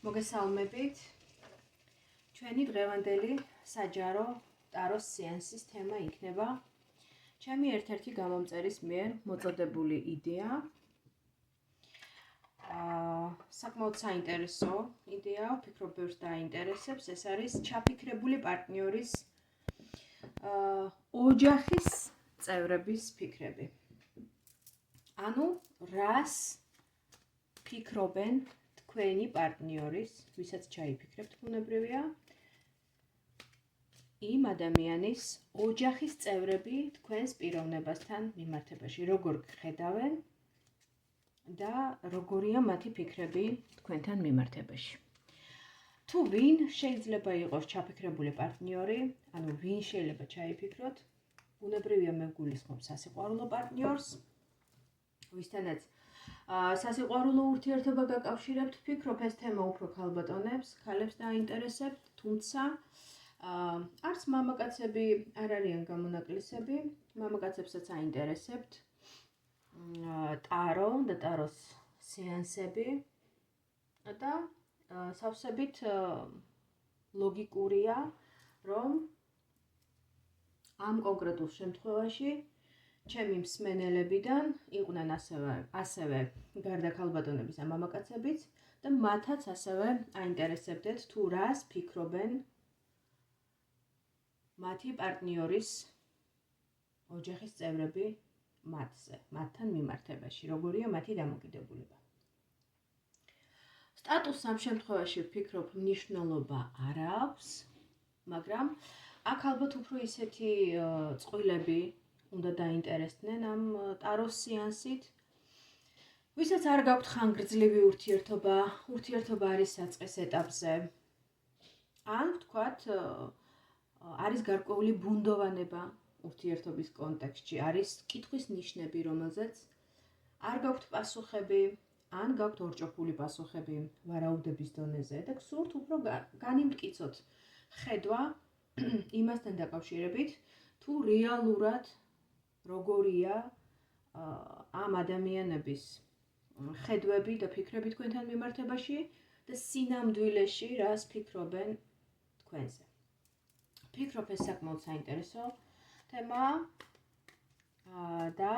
მოგესალმებით. ჩვენი დღევანდელი საჯარო ტაროს სეანსის თემა იქნება ჩემი ერთ-ერთი გამომწერის მიერ მოწოდებული იდეა. საკმაოდ საინტერესო იდეა, ვფიქრობ ბევრს დაინტერესებს. ეს არის ჩაფიქრებული პარტნიორის ოჯახის წევრების ფიქრები. ანუ რას ფიქრობენ თქვენი პარტნიორის, ვისაც ჩაიფიქრებთ, ბუნებრივია, იმ ადამიანის ოჯახის წევრები თქვენს პიროვნებასთან მიმართებაში, როგორ ხედავენ და როგორია მათი ფიქრები თქვენთან მიმართებაში. თუ ვინ შეიძლება იყოს ჩაფიქრებული პარტნიორი, ანუ ვინ შეიძლება ჩაიფიქროთ, ბუნებრივია მე გულისხმობ სასიყვარულო პარტნიორს, ვისთანაც სასიყვარულო ურთიერთობა გაკავშირებთ, ვფიქრობ ეს თემა უფრო ქალბატონებს, ქალებს დაინტერესებთ, თუმცა არც მამაკაცები არ არიან გამონაკლისები, მამაკაცებსაც აინტერესებთ ტარო და ტაროს სეანსები და სავსებით ლოგიკურია, რომ ამ კონკრეტულ შემთხვევაში ჩემი მსმენელებიდან იყვნენ ასევე გარდა ქალბატონების და მამაკაცებიც და მათაც ასევე აინტერესებდეთ თუ რას ფიქრობენ მათი პარტნიორის ოჯახის წევრები მათთან მიმართებაში, როგორია მათი დამოკიდებულება. სტატუსს ამ შემთხვევაში ვფიქრობ მნიშვნელობა არ აქვს, მაგრამ აქ ალბათ უფრო ისეთი წყვილები უნდა დაინტერესდნენ ამ ტაროს სეანსით, ვისაც არ გაქვთ ხანგრძლივი ურთიერთობა არის საწყის ეტაპზე. ან ვთქვათ, არის გარკვეული ბუნდოვანება ურთიერთობის კონტექსტში, არის კითხვის ნიშნები, რომელზეც არ გაქვთ პასუხები, ან გაქვთ ორჭოფული პასუხები ვარაუდების დონეზე და გსურთ უფრო განიმტკიცოთ ხედვა იმასთან დაკავშირებით, თუ რეალურად როგორია ამ ადამიანების ხედვები და ფიქრები თქვენთან მიმართებაში და სინამდვილეში რას ფიქრობენ თქვენზე. ვფიქრობ ეს საკმაოდ საინტერესო თემაა და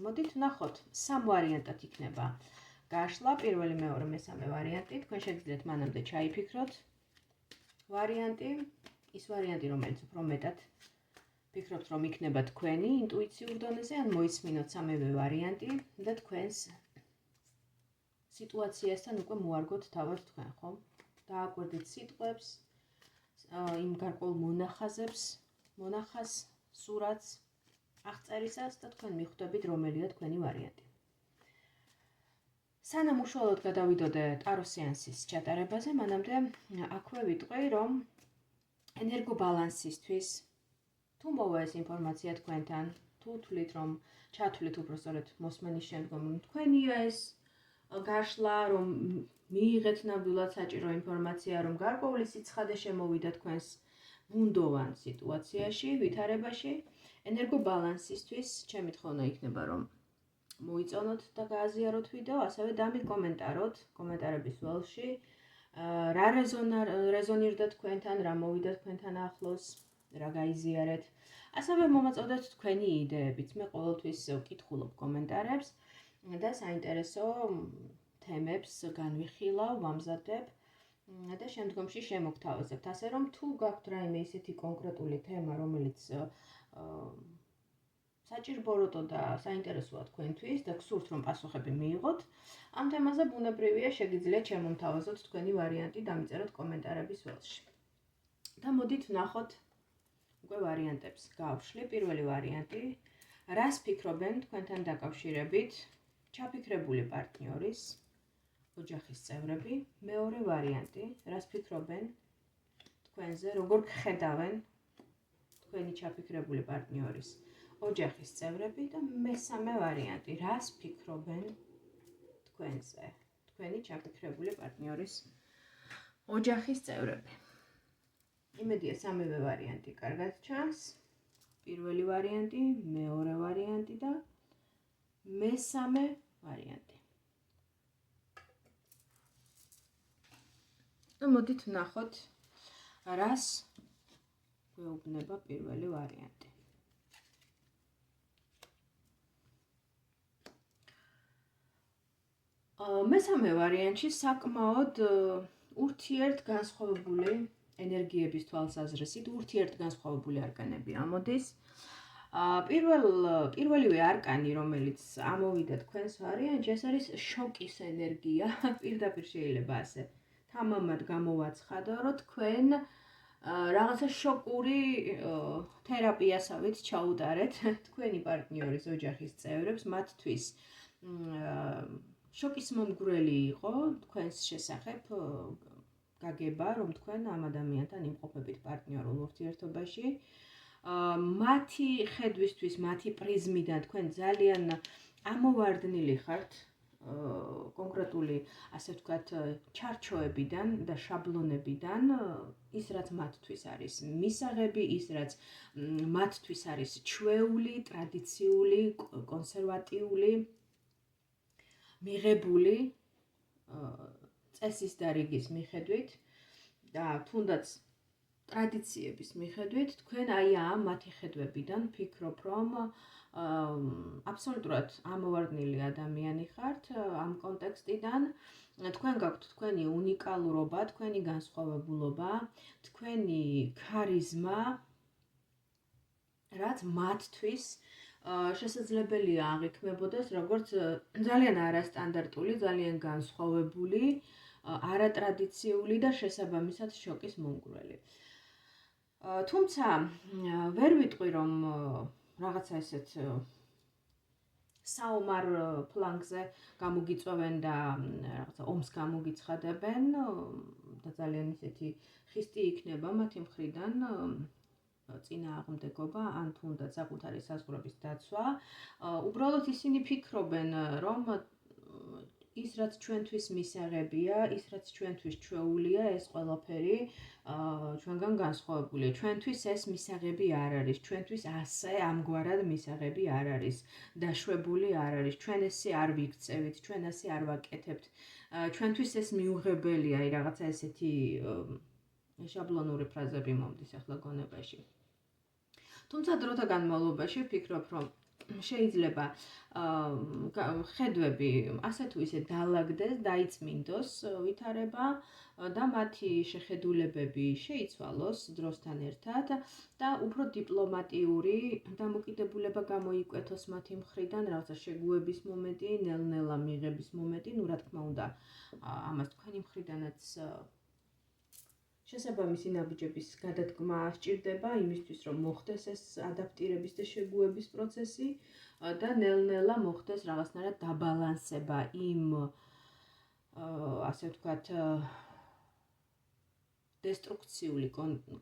მოდით ვნახოთ, სამ ვარიანტად იქნება გაშლა, პირველი, მეორე, მესამე ვარიანტი. თქვენ შეგიძლიათ მანამდე ჩაიფიქროთ ვარიანტი, ის ვარიანტი, რომელიც უფრო მეტად ფიქრობთ, რომ იქნება თქვენი ინტუიციურ დონეზე, ან მოისმინოთ სამივე ვარიანტი და თქვენს სიტუაციასთან უკვე მოარგოთ თავად თქვენ, ხო? დააკვირდით სიტყვებს, იმ გარკვეულ მონახას, სურათს, აღწერისას და თქვენ მიხვდებით, რომელია თქვენი ვარიანტი. სანამ უშუალოდ გადავიდოდე ტაროს სეანსის ჩატარებაზე, მანამდე აქვე ვიტყვი, რომ ენერგობალანსისთვის თუ მოვა ეს ინფორმაცია თქვენთან, თუ თვლით, რომ ჩათვლით უბრალოდ მოსმენის შემდგომ, რომ თქვენია ეს გაშლა, რომ მიიღეთ ნამდვილად საჭირო ინფორმაცია, რომ გარკვეული სიცხადე შემოვიდა თქვენს ბუნდოვან სიტუაციაში, ვითარებაში, ენერგობალანსისთვის ჩემი თხოვნა იქნება, რომ მოიწონოთ და გააზიაროთ ვიდეო, ასევე დამიკომენტაროთ კომენტარების ველში, რა რეზონირდა თქვენთან, რა მოვიდა თქვენთან ახლოს, რა გაიზიარეთ. ასევე მომაწოდეთ თქვენი იდეებიც. მე ყოველთვის ვკითხულობ კომენტარებს და საინტერესო თემებს განვიხილავ, ვამზადებ და შემდგომში შემოგთავაზებთ. ასე რომ თუ გაქვთ რაიმე ისეთი კონკრეტული თემა, რომელიც საჭიროა და საინტერესოა თქვენთვის და გსურთ, რომ პასუხები მიიღოთ, ამ თემაზე ბუნებრივია შეგიძლიათ შემომთავაზოთ თქვენი ვარიანტი, დამიწეროთ კომენტარების ველში. და მოდით ვნახოთ უკვე ვარიანტებს. გავშლი პირველი ვარიანტი, რას ფიქრობენ თქვენთან დაკავშირებით ჩაფიქრებული პარტნიორის ოჯახის წევრები. მეორე ვარიანტი, რას ფიქრობენ თქვენზე, როგორ ხედავენ თქვენი ჩაფიქრებული პარტნიორის ოჯახის წევრები და მესამე ვარიანტი, რას ფიქრობენ თქვენზე, თქვენი ჩაფიქრებული პარტნიორის ოჯახის წევრები. იმედია სამივე ვარიანტი კარგად ჩანს. პირველი ვარიანტი, მეორე ვარიანტი და მესამე ვარიანტი. მოდით ვნახოთ, რას გვეუბნება პირველი ვარიანტი. მესამე ვარიანტში საკმაოდ ურთიერთგანსხვავებული ენერგიების თვალსაზრისით ურთიერთგანსხვავებული არკანები ამოდის. პირველივე არკანი, რომელიც ამოვიდა თქვენს ვარიანტში, ეს არის შოკის ენერგია. პირდაპირ შეიძლება ასე თამამად გამოვაცხადო, რომ თქვენ რაღაცა შოკური თერაპიასავით ჩაუტარეთ თქვენი პარტნიორის ოჯახის წევრებს, მათთვის შოკის მომგვრელი იყო თქვენს შესახებ გაგება, რომ თქვენ ამ ადამიანთან იმყოფებით პარტნიორულ ურთიერთობაში. მათი ხედვისთვის, მათი პრიზმიდან თქვენ ძალიან ამოვარდნილი ხართ კონკრეტული, ასე ვთქვათ, ჩარჩოებიდან და შაბლონებიდან, ის რაც მათთვის არის მისაღები, ის რაც მათთვის არის ჩვეული, ტრადიციული, კონსერვატიული, მიღებული წესის და რიგის მიხედვით და თუნდაც ტრადიციების მიხედვით, თქვენ აი ამ მათი ხედვებიდან ფიქრობ, რომ აბსოლუტურად ამოვარდნილი ადამიანი ხართ ამ კონტექსტიდან. თქვენ გაქვთ თქვენი უნიკალურობა, თქვენი განსხვავებულობა, თქვენი ქარიზმა, რაც მათთვის შესაძლებელია აღიქმებოდეს როგორც ძალიან არასტანდარტული, ძალიან განსხვავებული, არატრადიციული და შესაბამისად შოკის მომგვრელი. თუმცა ვერ ვიტყვი, რომ რაღაცა ესეთ საომარ ფლანგზე გამოგიწვევენ და რაღაცა ომს გამოგიცხადებენ და ძალიან ისეთი ხისტი იქნება მათი მხრიდან წინააღმდეგობა ან თუნდაც საკუთარი საზღვრების დაცვა. უბრალოდ ისინი ფიქრობენ, რომ ის რაც ჩვენთვის მისაღებია, ის რაც ჩვენთვის ჩვეულია, ეს ყველაფერი ჩვენგან განსხვავებულია. ჩვენთვის ეს მისაღები არ არის, ჩვენთვის ასე ამგვარად მისაღები არ არის, დაშვებული არ არის, ჩვენ ესე არ ვიქცევით, ჩვენ ასე არ ვაკეთებთ. ჩვენთვის ეს მიუღებელია, აი რაღაცა ესეთი შაბლონური ფრაზები მომდის ახლა გონებაში. თუმცა დროთა განმავლობაში ვფიქრობ, რომ შეიძლება ხედვები ასე თუ ისე დაალაგდეს, დაიწმინდოს ვითარება და მათი შეხედულებები შეიცვალოს დროსთან ერთად და უფრო დიპლომატიური დამოკიდებულება გამოიკვეთოს მათი მხრიდან, რაღაცა შეგუების მომენტი, ნელ-ნელა მიღების მომენტი, რა თქმა უნდა, ამას თქვენი მხრიდანაც შესაბამისი ნაბიჯების გადადგმა სჭირდება იმისთვის, რომ მოხდეს ეს ადაპტირების და შეგუების პროცესი და ნელ-ნელა მოხდეს რაღაცნაირად დაბალანსება იმ ასე ვთქვათ დესტრუქციული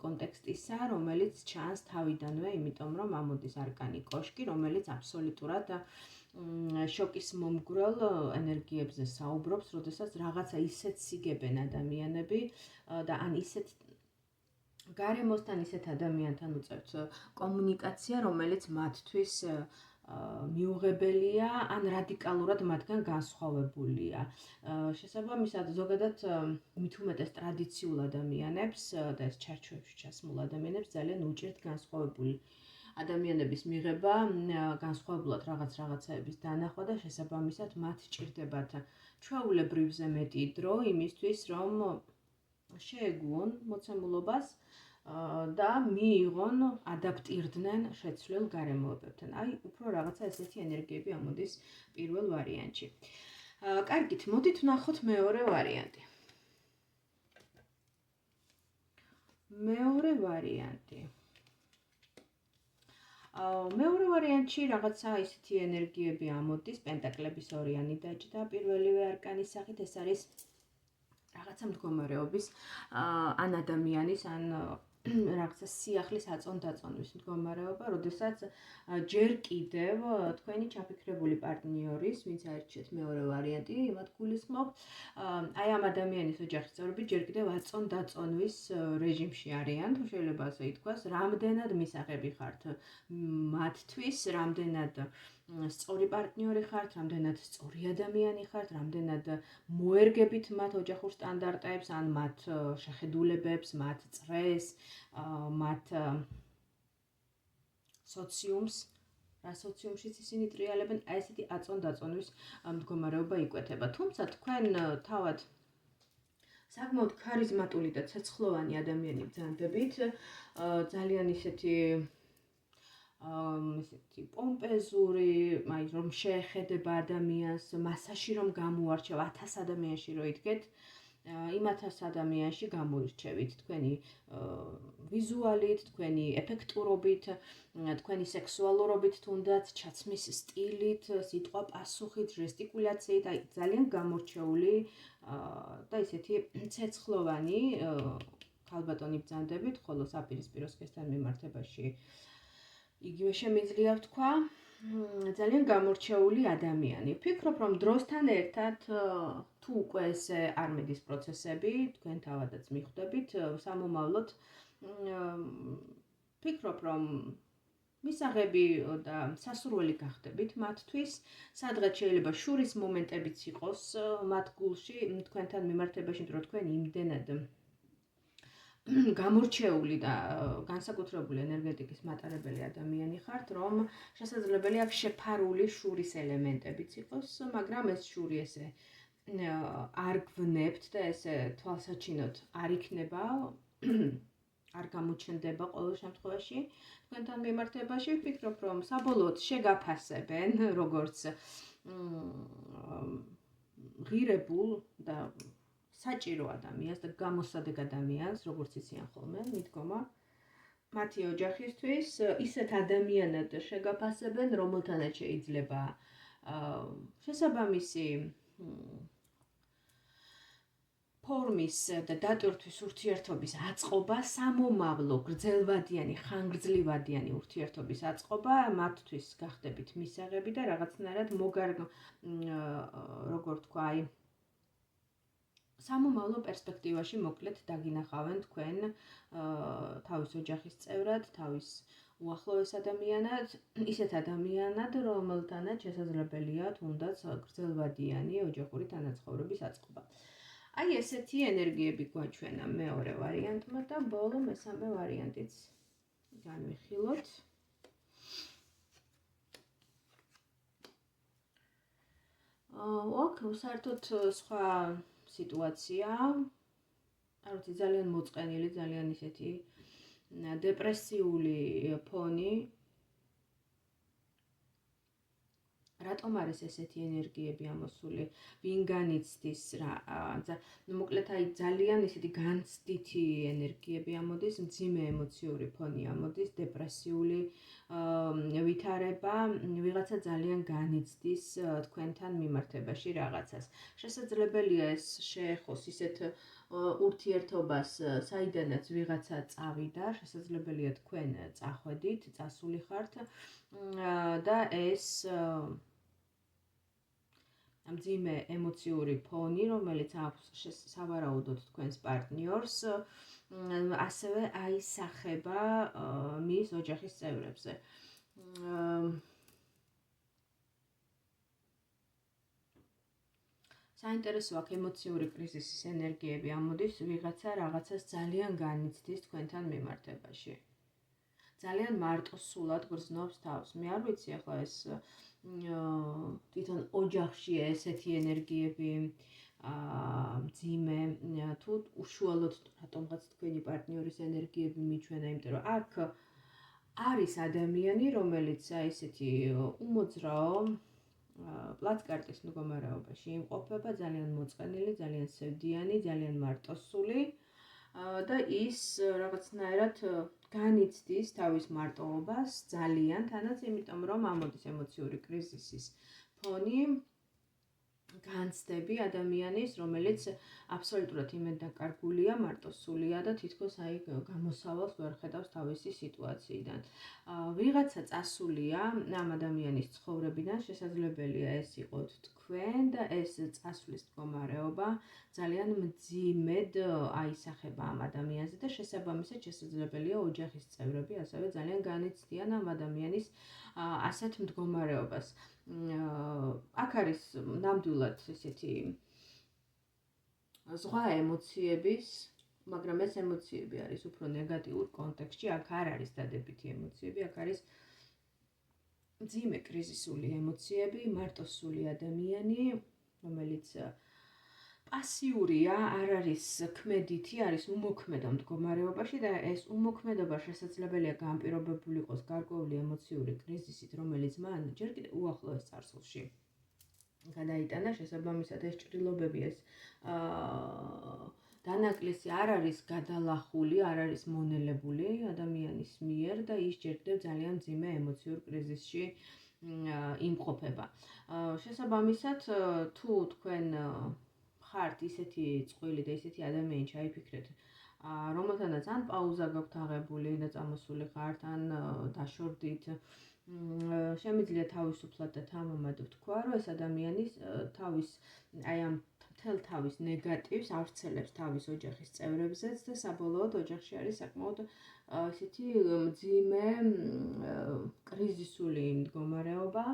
კონტექსტისა, რომელიც ჩანს თავიდანვე, იმიტომ რომ ამოდის არკანი კოშკი, რომელიც აბსოლუტურად შოკის მომგვრელ ენერგიებზე საუბრობს, როდესაც რაღაცა ისეთ სიგებენ ადამიანები და ან ისეთ გარემოსთან ისეთ ადამიანთან უწევთ კომუნიკაცია, რომელიც მათთვის მიუღებელია ან რადიკალურად მათგან განსხვავებულია. შესაბამისად, ზოგადად მით უმეტეს ტრადიციულ ადამიანებს და ეს ჩარჩოებში ჩასმულ ადამიანებს ძალიან უჭირთ განსხვავებული ადამიანების მიღება, განსხვავებულად რაღაცაების დანახვა და შესაბამისად მათ ჭირდებათ ჩვეულებრივზე მეტი დრო იმისთვის, რომ შეეგუონ მოცემულობას და მიიღონ, ადაპტირდნენ შეცვლილ გარემოებებთან. აი, უფრო რაღაცა ესეთი ენერგიები ამოდის პირველ ვარიანტში. კარგით, მოდით ვნახოთ მეორე ვარიანტი. მეორე ვარიანტში რაღაცა ისეთი ენერგიები ამოდის, პენტაკლების ორიანი დაჯდა პირველივე არკანის სახით, ეს არის რაღაცა მდგომარეობის ან ადამიანის ან რაღაცა სიახლის აწონ-დაწონვის მდგომარეობა, როდესაც ჯერ კიდევ თქვენი ჩაფიქრებული პარტნიორის, ვინც აირჩიეთ მეორე ვარიანტი, იმათ გულისხმობ, აი ამ ადამიანის ოჯახის წევრები ჯერ კიდევ აწონ-დაწონვის რეჟიმში არიან, თუ შეიძლება ასე ითქვას, რამდენად მისაღები ხართ მათთვის, რამდენად სწორი პარტნიორი ხართ, რამდენად სწორი ადამიანი ხართ, რამდენად მოერგებით მათ ოჯახურ სტანდარტებს, ან მათ შეხედულებებს, მათ წრეს, მათ სოციუმს, რა სოციუმშიც ისინი ტრიალებენ, აი ესეთი აწონ-დაწონვის მდგომარეობა იკვეთება. თუმცა თქვენ თავად საკმაოდ ქარიზმატული და ცეცხლოვანი ადამიანი ბრძანდებით, ძალიან ისეთი პომპეზური, აი რომ შეეხედება ადამიანს, მასაში რომ გამოარჩევ 1000 ადამიანში რო იდგეთ, იმ 1000 ადამიანში გამოირჩევით თქვენი ვიზუალით, თქვენი ეფექტურობით, თქვენი სექსუალურობით, თუნდაც ჩაცმის სტილით, სიტყვა პასუხით, ჟესტიკულაციით, აი ძალიან გამორჩეული და ისეთი ცეცხლოვანი ქალბატონი ბრძანდებით, ხოლო საპირისპირო სქესთან მიმართებაში იგივე შემიძლია ვთქვა, ძალიან გამორჩეული ადამიანი. ვფიქრობ, რომ დროსთან ერთად თუ უკვე ესე არ მიდის პროცესები, თქვენ თავადაც მიხვდებით, სამომავლოდ ვფიქრობ, რომ მისაღები და სასურველი გახდებით მათთვის, სადღაც შეიძლება შურის მომენტებიც იყოს მათ გულში, თქვენთან მიმართებაში, რომ თქვენ იმდენად გამორჩეული და განსაკუთრებული ენერგეტიკის მატარებელი ადამიანი ხართ, რომ შესაძლებელია შეფარული შურის ელემენტებიც იყოს, მაგრამ ეს შური ესე არ გვვნებთ და ესე თვალსაჩინოდ არ იქნება, არ გამოჩნდება ყოველ შემთხვევაში თქვენთან მიმართებაში. ვფიქრობ, რომ საბოლოოდ შეგაფასებენ როგორც ღირებულ და საჭირო ადამიანს და გამოსადეგ ადამიანს, როგორც იციან ხოლმე, მიდგომა მათი ოჯახისთვის, ისეთ ადამიანად შეგაფასებენ, რომელთანაც შეიძლება შესაბამისი ფორმის და დატვირთვის ურთიერთობის აწყობა, სამომავლო, გრძელვადიანი, ხანგრძლივადიანი ურთიერთობის აწყობა, მათთვის გახდებით მისაღები და რაღაცნაირად როგორ თქვა, აი სამომავლო პერსპექტივაში მოკლედ დაგინახავენ თქვენ თავის ოჯახის წევრად, თავის უახლოეს ადამიანად, ისეთ ადამიანად, რომელთანაც შესაძლებელია თუნდაც გრძელვადიანი ოჯახური თანაცხოვრების აწყობა. აი ესეთი ენერგიები გვაჩვენა მეორე ვარიანტმა და ბოლო მესამე ვარიანტიც განვიხილოთ. საერთოდ სხვა სიტუაცია, არ ვიცი, ძალიან მოწყენილი, ძალიან ისეთი დეპრესიული ფონი. რატომ არის ესეთი ენერგიები ამოსული? ვინ განიცდის რა? მოკლედ აი ძალიან ისეთი განცდითი ენერგიები ამოდის, მძიმე ემოციური ფონი ამოდის, დეპრესიული ვითარება, ვიღაცა ძალიან განიცდის თქვენთან მიმართებაში რაღაცას. შესაძლებელია ეს შეეხოს ისეთ ურთიერთობას, საიდანაც ვიღაცა წავიდა, შესაძლებელია თქვენ წახვედით, წასული ხართ და ეს მძიმე ემოციური ფონი, რომელიც აქვს სავარაუდოდ თქვენს პარტნიორს, ასევე აისახება მის ოჯახის წევრებზე. საინტერესო აქ ემოციური კრიზისის ენერგიები ამოდის, ვიღაცა რაღაცას ძალიან განიცდის თქვენთან მიმართებაში. ძალიან მარტოსულად გრძნობს თავს. მე არ ვიცი ახლა ეს თვითონ ოჯახში ესეთი ენერგიები მძიმე თუ უშუალოდ რატომღაც თქვენი პარტნიორის ენერგიები მიჩვენა, იმიტომ რომ აქ არის ადამიანი, რომელიც ესეთი უმოძრაო პლაცკარტის მდგომარეობაში იმყოფება, ძალიან მოწყენილი, ძალიან სევდიანი, ძალიან მარტოსული და ის რაღაცნაირად განიცდის თავის მარტოობას ძალიან თანაც, იმიტომ რომ ამოდის ემოციური კრიზისის ფონი განცდები ადამიანის, რომელიც აბსოლუტურად იმედდაკარგულია, მარტოსულია და თითქოს გამოსავალს ვერ ხედავს თავისი სიტუაციიდან. ვიღაცა წასულია ამ ადამიანის ცხოვრებიდან, შესაძლებელია ეს იყოთ თქვენ და ეს წასვლის მდგომარეობა ძალიან მძიმედ აისახება ამ ადამიანზე და შესაბამისად შესაძლებელია ოჯახის წევრები ასევე ძალიან განიცდიან ამ ადამიანის ასეთ მდგომარეობას. აქ არის ნამდვილად ესეთი ზღვა ემოციების, მაგრამ ეს ემოციები არის უფრო ნეგატიურ კონტექსტში, აქ არ არის დადებითი ემოციები, აქ არის მძიმე კრიზისული ემოციები, მარტოსული ადამიანი, რომელიც პასიურია, არ არის ქმედითი, არის უმოქმედო მდგომარეობაში და ეს უმოქმედობა შესაძლებელია განპირობებული იყოს გარკვეული ემოციური კრიზისით, რომელიც მან ჯერ კიდევ უახლოეს წარსულში გადაიტანა, შესაბამისად ეს ჭრილობები, ეს დანაკლისი არ არის გადალახული, არ არის მონელებული ადამიანის მიერ და ის ჯერ კიდევ ძალიან მძიმე ემოციურ კრიზისში იმყოფება. შესაბამისად, თუ თქვენ ხართ ისეთი წყვილი და ისეთი ადამიანი ჩაიფიქრეთ, რომელთანაც ან პაუზა გაქვთ აღებული და წამოსული ხართ, ან დაშორდით, შემიძლია თავისუფლად და თამამად ვთქვა, რომ ეს ადამიანის თავის ამ მთელ თავის ნეგატივს ავრცელებს თავის ოჯახის წევრებზეც და საბოლოოდ ოჯახში არის საკმაოდ ესეთი მძიმე კრიზისული მდგომარეობა,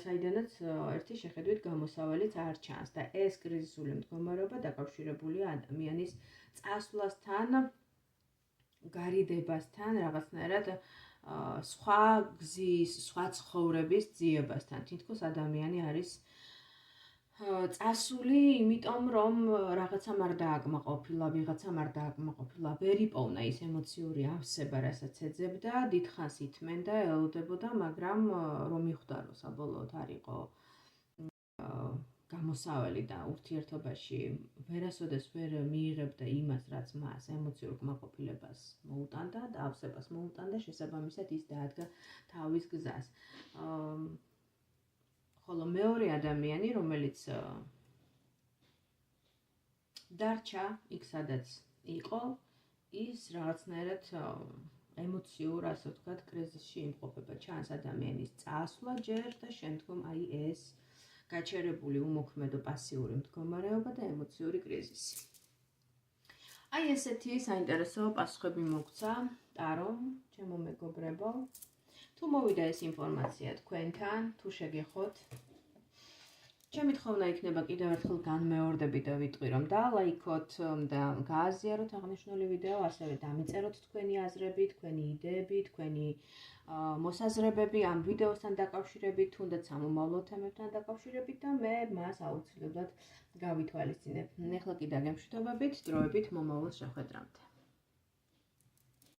საიდანაც ერთი შეხედვით გამოსავალიც არ ჩანს და ეს კრიზისული მდგომარეობა დაკავშირებულია ადამიანის წასვლასთან, გარიდებასთან, რაღაცნაირად სხვა გზის, სხვა ცხოვრების ძიებასთან. თითქოს ადამიანი არის წასული, იმიტომ რომ რაღაცამ არ დააკმაყოფილა, ვიღაცამ არ დააკმაყოფილა, ვერ იპოვნა ის ემოციური ავსება, რასაც ეძებდა, დიდხანს ითმენდა, ელოდებოდა, მაგრამ რომ მიხვდა, რომ საბოლოოდ არ იყო გამოსავალი და ურთიერთობაში ვერასოდეს ვერ მიიღებდა იმას, რაც მას ემოციურ კმაყოფილებას მოუტანდა და ავსებას მოუტანდა, შესაბამისად ის დაადგა თავის გზას. ხოლო მეორე ადამიანი, რომელიც დარჩა იქ, სადაც იყო, ის რაღაცნაირად ემოციურ, ასე ვთქვათ, კრიზისში იმყოფება. ჩანს ადამიანის წასვლა ჯერ და შემდგომ აი ეს გაჩერებული უმოქმედო პასიური მდგომარეობა და ემოციური კრიზისი. აი ესეთი საინტერესო პასუხები მოგცა ტარომ, ჩემო მეგობრებო. თუ მოვიდა ეს ინფორმაცია თქვენთან, თუ შეგეხოთ, ჩემი თხოვნა იქნება კიდევ ერთხელ განმეორდებით და ვიტყვი, რომ დალაიქოთ და გააზიაროთ აღნიშნული ვიდეო, ასევე დამიწეროთ თქვენი აზრები, თქვენი იდეები, თქვენი მოსაზრებები ამ ვიდეოსთან დაკავშირებით, თუნდაც სამომავლო თემებთან დაკავშირებით და მე მას აუცილებლად გავითვალისწინებ. ახლა კი დაგემშვიდობებით, დროებით მომავალ შეხვედრამდე.